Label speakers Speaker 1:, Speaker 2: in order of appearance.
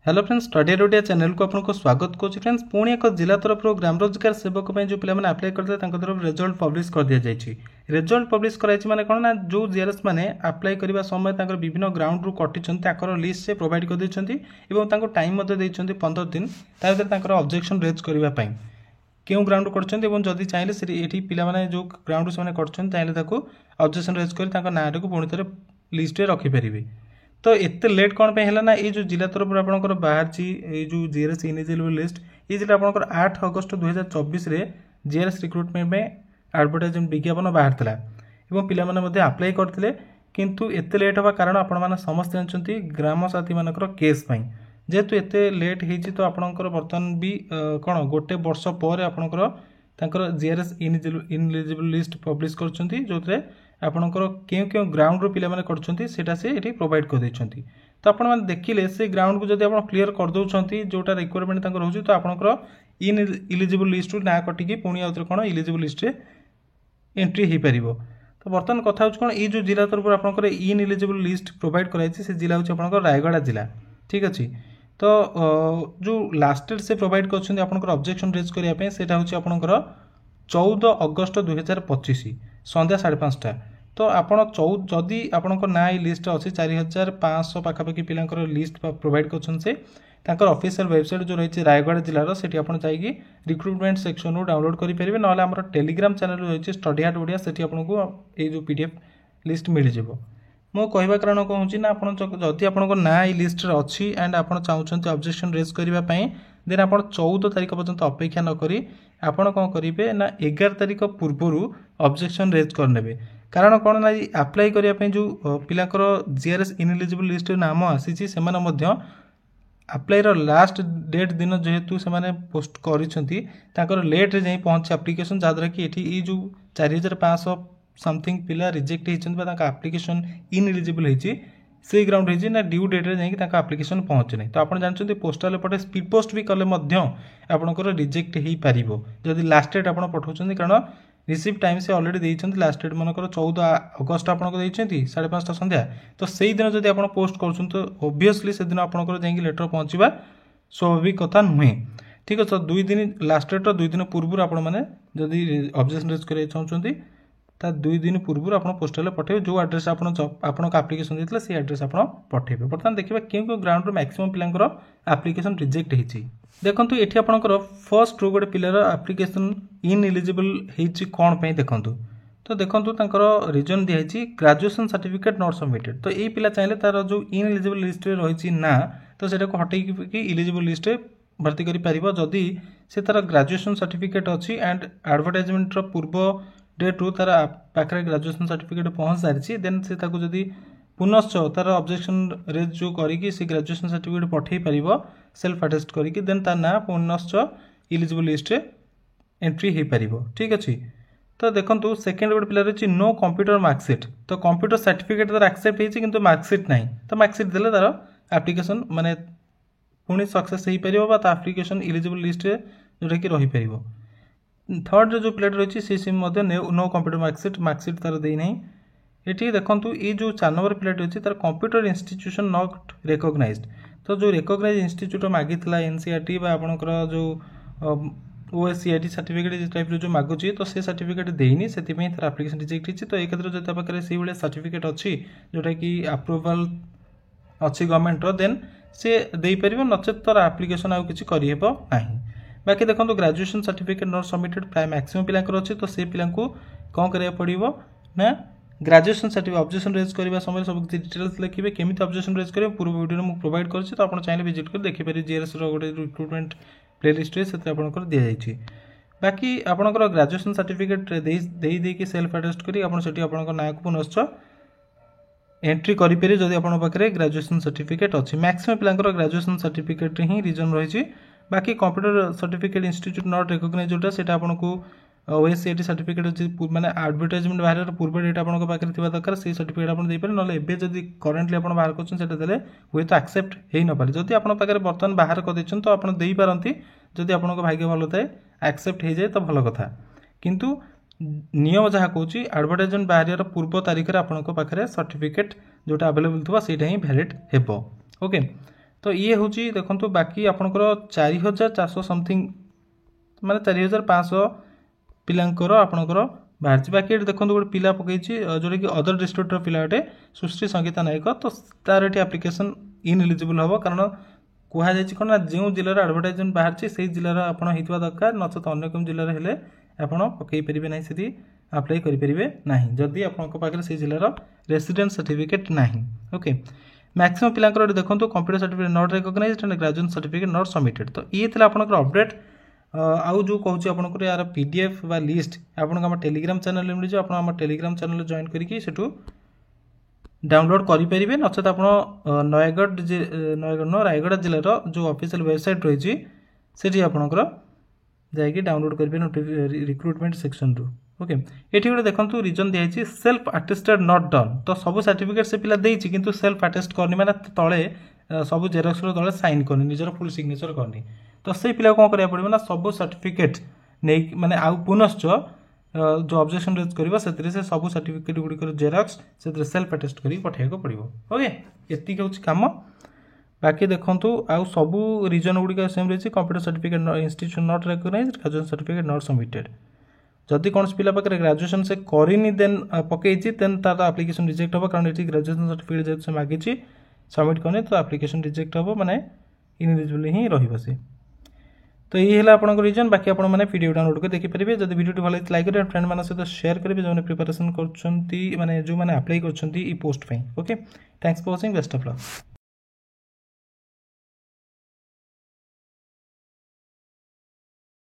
Speaker 1: Hello friends, study रोडिया channel को आपको स्वागत करुच्ची। फ्रेंड्स पुणी एक जिला तरफ ग्राम रोजगार सेवक जो पे आप्लाय करते तरफ रिजल्ट पब्लिश कर दि जाएगी। रिजल्ट पब्लिश कराई माने कौन ना जो जीआरएस मैंने आप्लाय करने समय विभिन्न ग्राउंड रू कटिंट लिस्ट से प्रोवाइड कर टाइम 15 दिन भर ऑब्जेक्शन रेज करने क्यों ग्राउंड कर चाहिए ये पे जो ग्राउंड से चाहिए ऑब्जेक्शन रेज कर ना पुणी थे लिस्ट रखिपारे। तो एत लेट कौन पे है ना ये जो जिला तरफ आपंकर बाहर जो जीआरएस इनिजिबल लिस्ट ये जिला आपंकर 8 अगस्त 2024 जीआरएस रिक्रुटमेंट में एडवर्टाइजमेंट विज्ञापन बाहर था और पिलाने आप्लाय करते किंतु एत लेट हवा कारण आपण समस्त जानते ग्राम साथी मानकर केस जेहेतु एत लेट हो तो आपंकर बर्तमान भी कौन गोटे वर्ष पर आपंकर जीआरएस इनिजिबल लिस्ट पब्लिश कर आपणकर क्यों ग्राउंड रू पिला करटा से ये प्रोवाइड कर देछंती। तो आपण मैंने देखिले से ग्राउंड को जब आप क्लीयर कर दौरान जोटा रिक्वायरमेंट रोचे तो आपंकर इन इलिजिबल लिस्ट ना कटिकी पुणी आउे कौन इलिजिबल लिस्ट एंट्री हो पार। तो बर्तमान कथा हो कौन ये जो जिला तरफ आपंकर इन इलिजिबल लिस्ट प्रोवाइड कराई से जिला हूँ रायगढ़ जिला। ठीक अच्छे। तो जो लास्ट डेट से प्रोवाइड कर ऑब्जेक्शन रेज करने से आपंकर 14 अगस्त 2025 संध्या 5:30। तो आपड़ जदि आपण ना लिस्ट अच्छी 4500 पाखापाखि पिलांकर लिस्ट प्रोवाइड कर ऑफिशियल वेबसाइट जो रही रायगढ़ जिलार से जाइए रिक्रुटमेंट सेक्शन रू डाउनलोड करेंगे ना आम टेलीग्राम चैनल रही स्टडी हार्ट ओडिया से आपको ये जो पीडीएफ लिस्ट मिल जाए। मो कहवा कारण कौन हो जदि आपंकर ना ये लिस्ट अच्छी एंड आप चाहते ऑब्जेक्शन रेज करने देन आप 14 तारीख पर्यंत अपेक्षा नक आपण कौन करेंगे ना 11 तारीख पूर्वर ऑब्जेक्शन रेज करने कारण कौन ना अप्लाई करने जो पिलाकर जीआरएस इनएलिजिबल लिस्ट नाम आसी से अप्लाई लास्ट डेट दिन जेहेतु से पोस्ट कर लेट रे पहुँचे एप्लिकेशन जहाँद्वारा कि ये जो 4500 समथिंग पिला रिजेक्ट होती आप्लिकेशन इनएलिजिबल होती से ग्राउंड होती ना ड्यू डेट में आप्लिकेशन पहुँचे नहीं। तो आप जानते पोस्टाल पटे स्पीड पोस्ट भी कले आपंकर रिजेक्ट हो पार जदि लास्ट डेट आप पठाऊँ कारण रिसीव टाइम से अलरेडी देते लास्ट डेट मनकर 14 अगस्त आपको 5:30 संध्या। तो से दिन जब आप पोस्ट कर तो ओबियसली से दिन आपंकर जा लेटर पहुँचवा स्वाभाविक कथा नुहे। ठीक अच्छे। 2 दिन लास्ट डेट 2 दिन पूर्व आपड़ी ऑब्जेक्शन रेज कर चाहते 2 दिन पूर्व आप पोस्टाल पठेबे जो एड्रेस आपको आप्लिकेशन देते से एड्रेस आप पठेबे। बर्तमान देखिए क्यों ग्राउंड मैक्सिमम पिलांकर आप्लिकेशन रिजेक्ट होती देखो ये आपंकर फर्स्ट रू गोटे पिलार आप्लिकेशन इनएलिजिबल होती कौन पे देखूँ। तो देखो रिजन दिखाई ग्रेजुएशन सर्टिफिकेट नॉट सबमिटेड। तो ये पिला चाहिए तार जो इनएलिजिबल लिस्ट रही ना तो सेटा हटेकी इलिजिबल लिस्ट भर्ती कर जदि से तार ग्रेजुएशन सर्टिफिकेट अच्छी एंड एडवर्टाइजमेंट पूर्व डेट रू तार पाखे ग्रेजुएशन सर्टिफिकेट पहुँच सारी देन से जदि पुनश्च तार ऑब्जेक्शन रेज जो करी से ग्रेजुएशन सर्टिफिकेट पठे पार सेल्फ अटेस्ट करी देन तार ना पुनश्च इलिजिबल लिस्ट एंट्री हो पार। ठीक अच्छे। तो देखो सेकेंड गोटे पिला रही नो कंप्यूटर मार्कसीट। तो कंप्यूटर सर्टिफिकेट तार एक्सेप्ट होती किंतु मार्कसीट ना तो मार्कसीट देले तार एप्लिकेशन माने पुणी सक्सेस हो पार आप्लिकेशन इलिजिबल लिस्ट जोटा कि रही पार। थर्ड जो पिलाट रही सी नो कंप्यूटर मार्कसीट तार देना ये देखो ये जो 4 नंबर पिलाट रही तार कंप्यूटर इंस्टीट्यूशन नॉट रिकॉग्नाइज्ड। तो जो रिकॉग्नाइज इंस्टीट्यूट मागी एनसीईआरटी आपंकर जो ओएससीआईटी सर्टिफिकेट टाइप जो मागुची तो से सर्टिफिकेट देनी से तार एप्लिकेशन रिजेक्ट होती। तो एक क्षेत्र जो पाखे से भाई सर्टिफिकेट अच्छी जोटा कि अप्रूवाल अच्छी गवर्नमेंट देन से दे पार नचेत तार एप्लिकेशन आउ किसी करना ना। बाकी देखो ग्रेजुएशन सर्टिफिकेट नॉट सबमिटेड प्राय मैक्सिमम पिलांकर अच्छे तो से पिला कौन करा पड़ो ना ग्रेजुएशन सर्टिफिकेट ऑब्जेक्शन रेज करने समय सब डिटेल्स लिखे केमी ऑब्जेक्शन रेज करेंगे पूर्व वीडियो में प्रोवाइड कर तो आप चाहिए विजिट कर देखिए जीआरएस गोटे रिक्रुटमेंट प्लेलिस्ट से आपंकर दि जाए। बाकी आपंकर ग्रेजुएशन सर्टिफिकेट देकी सेल्फ अटेस्ट करी ना को पुनश्च एंट्री करेंगे जदि आपरे ग्रेजुएशन सर्टिफिकेट अच्छी मैक्सिमम पिलांकर ग्रेजुएशन सर्टिफिकेट ही रिजन रही। बाकी computer certificate institute not recognized जोटा से आपको ओएससीआईटी सर्टिफिकेट अच्छी माने एडवर्टाइजमेंट बाहर पूर्व डेट आपको पाखे दरकार से सर्टिफिकेट आप देपारे ना जब करेन्टली आप बाहर कर हुए तो एक्सेप्ट हो न पारे जदि आप बर्तमान बाहर कर तो आप पारती जदि आप भाग्य भल थाए एक्सेप्ट हो जाए तो भल कथा किंतु नियम जहाँ कौच एडवर्टाइजमेंट बाहर पूर्व तारीख में आपको पाखे सर्टिफिकेट जोटा अवेलेबल थी से ही भैलिड हे। ओके। तो ये हूँ देखो बाकी आपंकर 4400 समथिंग माने 4500 पिलांकर आपंकर बाहर बाकी ये देखो गोटे पिला पकई जोटा कि अदर डिस्ट्रिक्टर पिला अटे सृष्टि संगीता नायक तो तार ये आप्लिकेसन इनएलिजिबल हम कारण कहुई कौन ना जो जिलार आडभटाइजमेंट बाहर से जिलार आप दरकार नचेत अन्य कौन जिले हेले आपड़ पकई पारे ना से आप्लाय करेंगे ना जदि आपके से जिलार रेसिडेंट सर्टिफिकेट ना ओके मैक्सिमम पिलांकर देखो computer certificate not recognized and graduation certificate not submitted तो ये आपंकर अपडेट आउ जो कहूँ आपंकर यार पीडीएफ बा लिस्ट आपको टेलीग्राम चैनल मिल जाए आप टेलीग्राम चैनल जॉइन करके सेठू डाउनलोड करेंगे नचेत आप नयगढ़ रायगढ़ जिलार जो ऑफिशियल वेबसाइट रही है आपंकर जाकि डाउनलोड करेंगे रिक्रुटमेंट सेक्शन रु ओके ये गोटे देखो रिजन दिखाई सेल्फ अटेस्टेड नॉट डन तो सब सर्टिफिकेट से पिला देछि किंतु सेल्फ अटेस्ट करनी माने तले सब जेरक्स तले साइन करनी निजर फुल सिग्नेचर करनी तो से पिला कौन करा पड़े ना सब सर्टिफिकेट नहीं माने आउ पुनश्च जो ऑब्जेक्शन रेज करिवो सेतरे से सब सर्टिफिकेट गुडी जेरक्स से सेल्फ अटेस्ट करी पठाइको पड़िवो ओके एति होछ काम बाकी देखंतु आउ सब रीजन गुडी सेम रही computer certificate institution not recognized graduation certificate not submitted जदि कौन पिला पाखे ग्रेजुएशन से करनी देन पकई देन तार आप्लिकेशन रिजेक्ट हम कारण ये ग्रेजुएशन सर्टिफिकेट जेहतु से मागी सबमिट करनी तो आप्लिकेशन रिजेक्ट हम माने इनएलिजिबल ही रही से तो ये है आपको रीजन बाकी आप वीडियो डाउनलोड कर देखिपारे जब वीडियो भल लाइक करेंगे फ्रेंड मान सहित शेयर करेंगे जो प्रिपरेशन कर जो मैंने अप्लाई कर post okay thanks for watching best of luck.